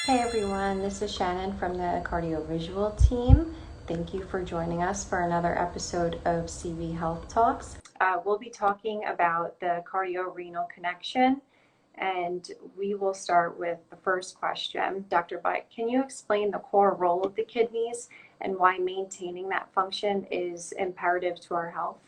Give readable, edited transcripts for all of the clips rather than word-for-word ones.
Hey everyone, this is Shannon from the CardioVisual team. Thank you for joining us for another episode of CV Health Talks. We'll be talking about the cardio-renal connection, and we will start with the first question. Dr. Butt, can you explain the core role of the kidneys and why maintaining that function is imperative to our health?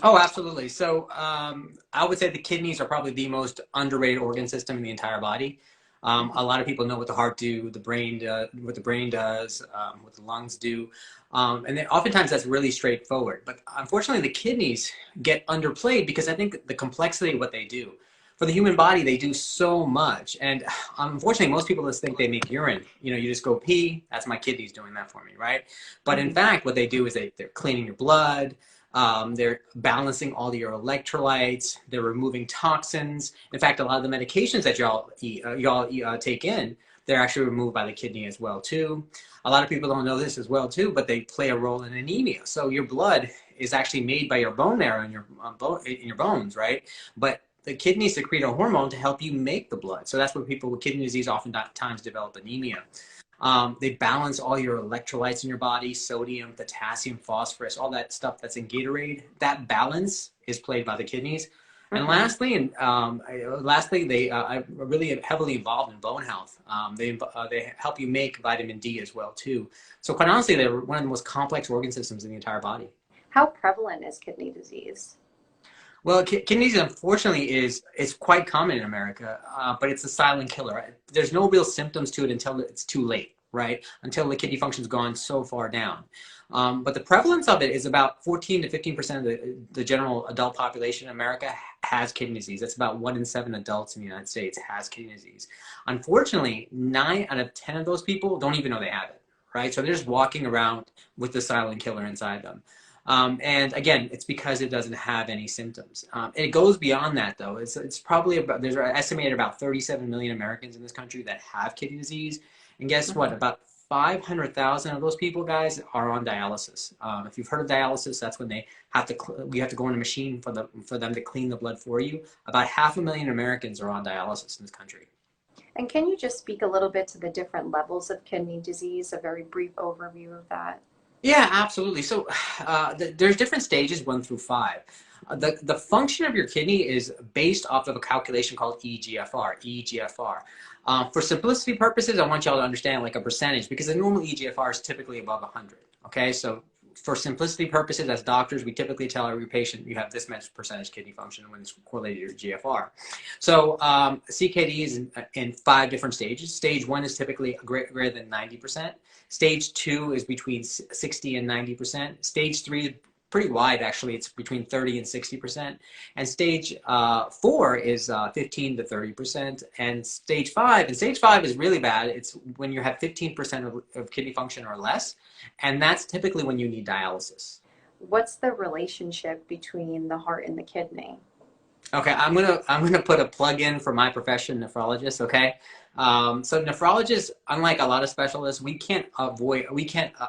Oh, absolutely. I would say the kidneys are probably the most underrated organ system in the entire body. A lot of people know what the heart do, the brain what the brain does, what the lungs do, and then oftentimes that's really straightforward. But unfortunately, the kidneys get underplayed because I think the complexity of what they do. For the human body, they do so much, and unfortunately, most people just think they make urine. You know, you just go pee. That's my kidneys doing that for me, right? But in fact, what they do is they're cleaning your blood. They're balancing all your electrolytes. They're removing toxins. In fact, a lot of the medications that y'all take in, they're actually removed by the kidney as well too. A lot of people don't know this as well too, but they play a role in anemia. So your blood is actually made by your bone marrow in your bones, right? But the kidneys secrete a hormone to help you make the blood. So that's what people with kidney disease oftentimes develop anemia. They balance all your electrolytes in your body, sodium, potassium, phosphorus, all that stuff that's in Gatorade. That balance is played by the kidneys. And lastly, they are really heavily involved in bone health. They help you make vitamin D as well too. So quite honestly, they're one of the most complex organ systems in the entire body. How prevalent is kidney disease? Well, kidneys, unfortunately, is quite common in America, but it's a silent killer. There's no real symptoms to it until it's too late, right? Until the kidney function's gone so far down. But the prevalence of it is about 14 to 15% of the general adult population in America has kidney disease. That's about 1 in 7 adults in the United States has kidney disease. Unfortunately, 9 out of 10 of those people don't even know they have it, right? So they're just walking around with the silent killer inside them. And again, it's because it doesn't have any symptoms. It goes beyond that, though. It's probably about, there's estimated about 37 million Americans in this country that have kidney disease. And guess what? About 500,000 of those people, guys, are on dialysis. If you've heard of dialysis, that's when we have to go on a machine for them to clean the blood for you. About 500,000 Americans are on dialysis in this country. And can you just speak a little bit to the different levels of kidney disease, a very brief overview of that? Yeah, absolutely. So there's different stages, 1 through 5. The function of your kidney is based off of a calculation called eGFR. For simplicity purposes, I want y'all to understand like a percentage because a normal eGFR is typically above 100. Okay, so for simplicity purposes, as doctors, we typically tell every patient you have this much percentage kidney function when it's correlated to your GFR. So CKD is in 5 different stages. Stage 1 is typically greater than 90%. Stage 2 is between 60 and 90%. Stage 3 is pretty wide, actually. It's between 30 and 60%. And stage 4 is 15 to 30%. And stage 5 is really bad. It's when you have 15% of kidney function or less. And that's typically when you need dialysis. What's the relationship between the heart and the kidney? Okay, I'm gonna put a plug in for my profession, nephrologist. Okay, so nephrologists, unlike a lot of specialists, we can't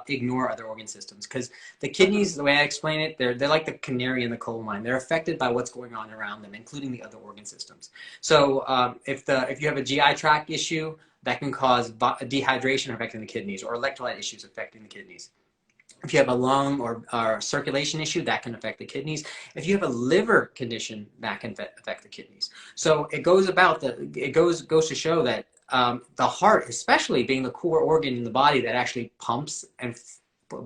ignore other organ systems because the kidneys, the way I explain it, they're like the canary in the coal mine. They're affected by what's going on around them, including the other organ systems. So if you have a GI tract issue, that can cause dehydration affecting the kidneys or electrolyte issues affecting the kidneys. If you have a lung or circulation issue, that can affect the kidneys. If you have a liver condition, that can affect the kidneys. So it goes to show that the heart, especially being the core organ in the body that actually pumps and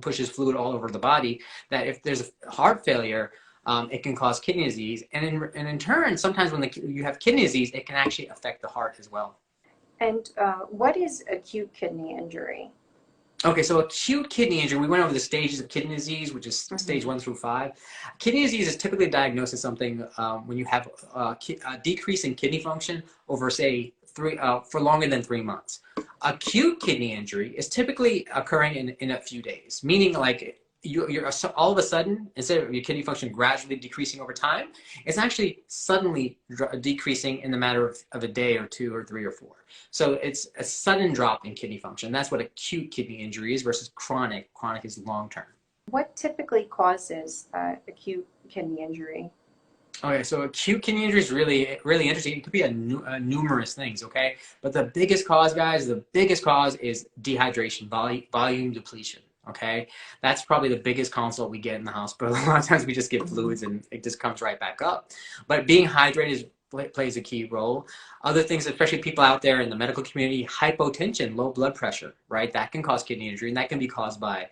pushes fluid all over the body, that if there's a heart failure, it can cause kidney disease. And in turn, sometimes when you have kidney disease, it can actually affect the heart as well. And what is acute kidney injury? Okay, so acute kidney injury, we went over the stages of kidney disease, which is stage 1 through 5. Kidney disease is typically diagnosed as something when you have a decrease in kidney function over, say, for longer than 3 months. Acute kidney injury is typically occurring in a few days, meaning like you're all of a sudden, instead of your kidney function gradually decreasing over time, it's actually suddenly decreasing in the matter of a day or 2 or 3 or 4. So it's a sudden drop in kidney function. That's what acute kidney injury is versus chronic. Chronic is long term. What typically causes acute kidney injury? Okay, so acute kidney injury is really, really interesting. It could be numerous things, okay? But the biggest cause, guys, the biggest cause is dehydration, volume depletion, okay? That's probably the biggest consult we get in the hospital. A lot of times we just get fluids and it just comes right back up. But being hydrated plays a key role. Other things, especially people out there in the medical community, hypotension, low blood pressure, right? That can cause kidney injury, and that can be caused by,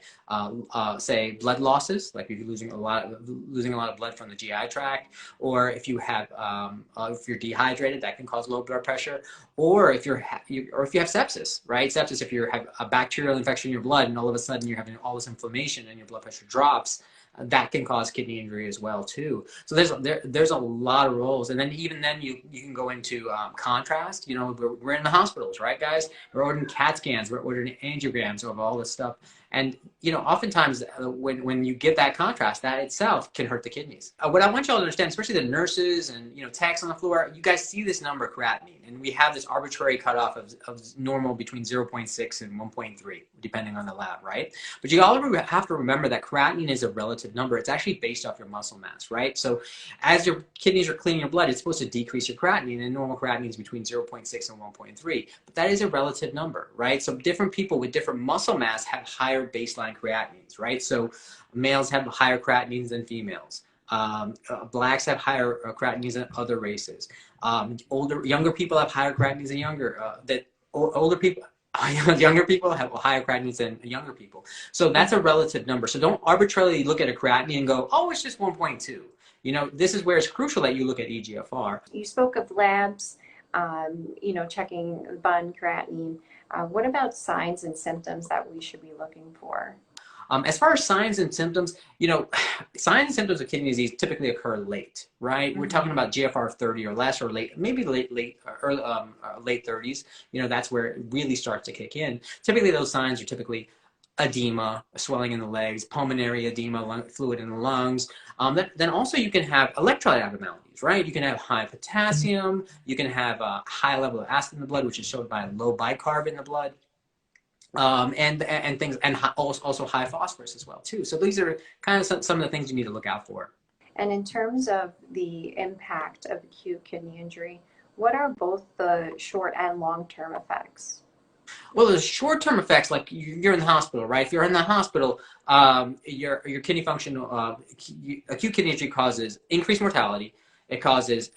say, blood losses, like if you're losing a lot of blood from the GI tract, or if if you're dehydrated, that can cause low blood pressure, or if if you have sepsis, right? Sepsis, if you have a bacterial infection in your blood, and all of a sudden you're having all this inflammation and your blood pressure drops, that can cause kidney injury as well too. So there's a lot of roles, and then even then you can go into contrast. You know, we're in the hospitals, right, guys? We're ordering CAT scans, we're ordering angiograms of all this stuff, and you know, oftentimes when you get that contrast, that itself can hurt the kidneys. What I want y'all to understand, especially the nurses and you know techs on the floor, you guys see this number creatinine, and we have this arbitrary cutoff of normal between 0.6 and 1.3, depending on the lab, right? But you all have to remember that creatinine is a relative number. It's actually based off your muscle mass, right? So as your kidneys are cleaning your blood, it's supposed to decrease your creatinine, and normal creatinine is between 0.6 and 1.3. But that is a relative number, right? So different people with different muscle mass have higher baseline creatinines, right? So males have higher creatinines than females. Blacks have higher creatinines than other races. Younger people have higher creatinines than older people. Younger people have higher creatinines than younger people. So that's a relative number. So don't arbitrarily look at a creatinine and go, oh, it's just 1.2. You know, this is where it's crucial that you look at eGFR. You spoke of labs, you know, checking bun creatinine. What about signs and symptoms that we should be looking for? As far as signs and symptoms, you know, signs and symptoms of kidney disease typically occur late, right? We're talking about GFR 30 or less, or late, maybe late 30s. You know, that's where it really starts to kick in. Typically, those signs are typically edema, swelling in the legs, pulmonary edema, fluid in the lungs. Then also you can have electrolyte abnormalities, right? You can have high potassium, you can have a high level of acid in the blood, which is showed by low bicarb in the blood. And things, and also high phosphorus as well too. So these are kind of some of the things you need to look out for. And in terms of the impact of acute kidney injury, what are both the short and long-term effects? Well, there's short-term effects, like you're in the hospital, right? If you're in the hospital, your kidney function, acute kidney injury causes increased mortality. It causes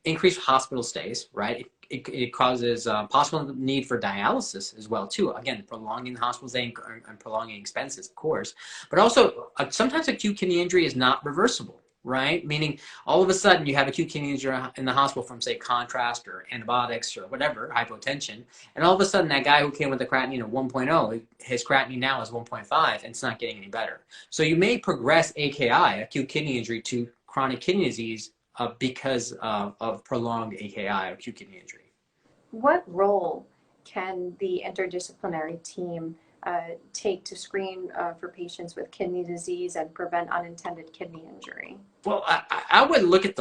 increased hospital stays, right? It causes possible need for dialysis as well too. Again, prolonging the hospital stay and prolonging expenses, of course. But also, sometimes acute kidney injury is not reversible, right? Meaning all of a sudden you have acute kidney injury in the hospital from, say, contrast or antibiotics or whatever, hypotension, and all of a sudden that guy who came with a creatinine of 1.0, his creatinine now is 1.5, and it's not getting any better. So you may progress AKI, acute kidney injury, to chronic kidney disease because of prolonged AKI, acute kidney injury. What role can the interdisciplinary team take to screen for patients with kidney disease and prevent unintended kidney injury? Well, I would look at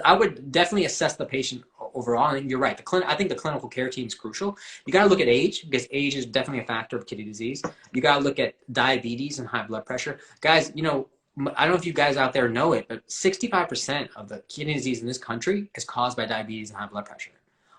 I would definitely assess the patient overall. And you're right. I think the clinical care team is crucial. You got to look at age, because age is definitely a factor of kidney disease. You got to look at diabetes and high blood pressure. Guys, you know, I don't know if you guys out there know it, but 65% of the kidney disease in this country is caused by diabetes and high blood pressure.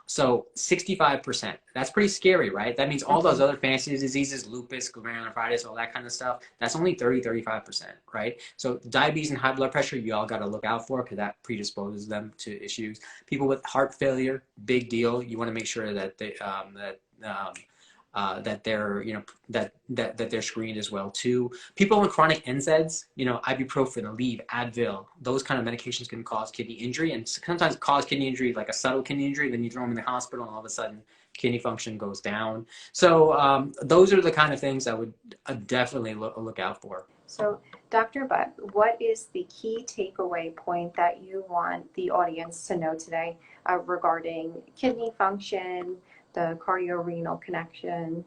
So 65%, that's pretty scary, right? That means all those other fancy diseases, lupus, glomerulonephritis, all that kind of stuff, that's only 35%, right? So diabetes and high blood pressure, you all got to look out for, because that predisposes them to issues. People with heart failure, big deal. You want to make sure that that they're, you know, that they're screened as well too. People with chronic NSAIDs, you know, ibuprofen, Aleve, Advil, those kind of medications can cause kidney injury, and sometimes cause kidney injury, like a subtle kidney injury. Then you throw them in the hospital, and all of a sudden kidney function goes down. So those are the kind of things I would definitely look out for. So, Dr. Butt, what is the key takeaway point that you want the audience to know today regarding kidney function, the cardio-renal connection?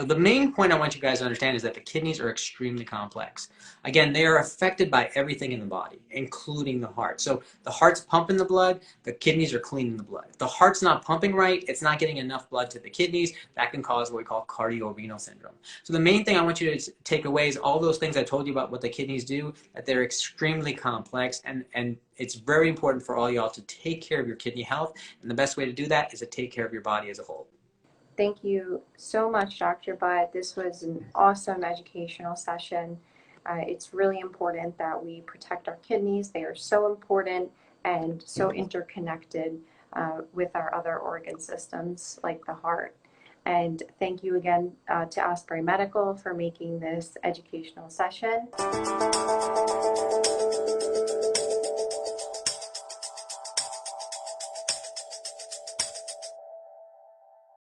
The main point I want you guys to understand is that the kidneys are extremely complex. Again, they are affected by everything in the body, including the heart. So the heart's pumping the blood, the kidneys are cleaning the blood. If the heart's not pumping right, it's not getting enough blood to the kidneys. That can cause what we call cardio-renal syndrome. So the main thing I want you to take away is all those things I told you about what the kidneys do, that they're extremely complex, and it's very important for all y'all to take care of your kidney health. And the best way to do that is to take care of your body as a whole. Thank you so much, Dr. Butt. This was an awesome educational session. It's really important that we protect our kidneys. They are so important and so interconnected with our other organ systems like the heart. And thank you again to Osprey Medical for making this educational session.